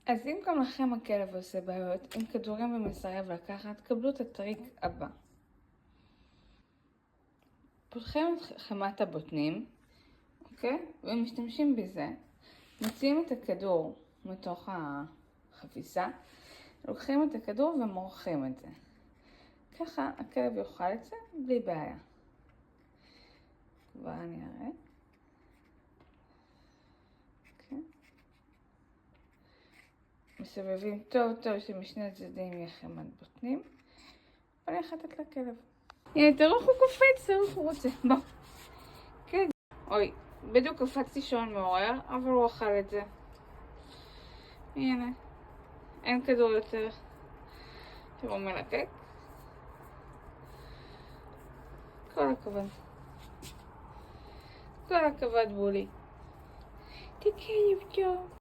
אז אם גם לכם הכלב עושה בעיות עם כדורים ומסרב לקחת, קבלו את הטריק הבא. פותחים את חמת הבוטנים, אוקיי? ומשתמשים בזה. מוציאים את הכדור מתוך החפיסה, לוקחים את הכדור ומורחים את זה. ככה הכלב יאכל את זה בלי בעיה. כבר אני אראה. אוקיי. מסובבים טוב טוב שמשני הצדדים יהיה חמת בוטנים. ואני הולכת לתת לכלב. הנה, תראו איך הוא קופץ, תראו איך הוא רוצה. בוא. כן. אוי, בדיוק קפצתי שעון מעורר, אבל הוא אכל את זה. הנה. אין כדור יותר. תראו, הוא מלקק. כל הכבוד. כל הכבוד בולי. תקלב טוב.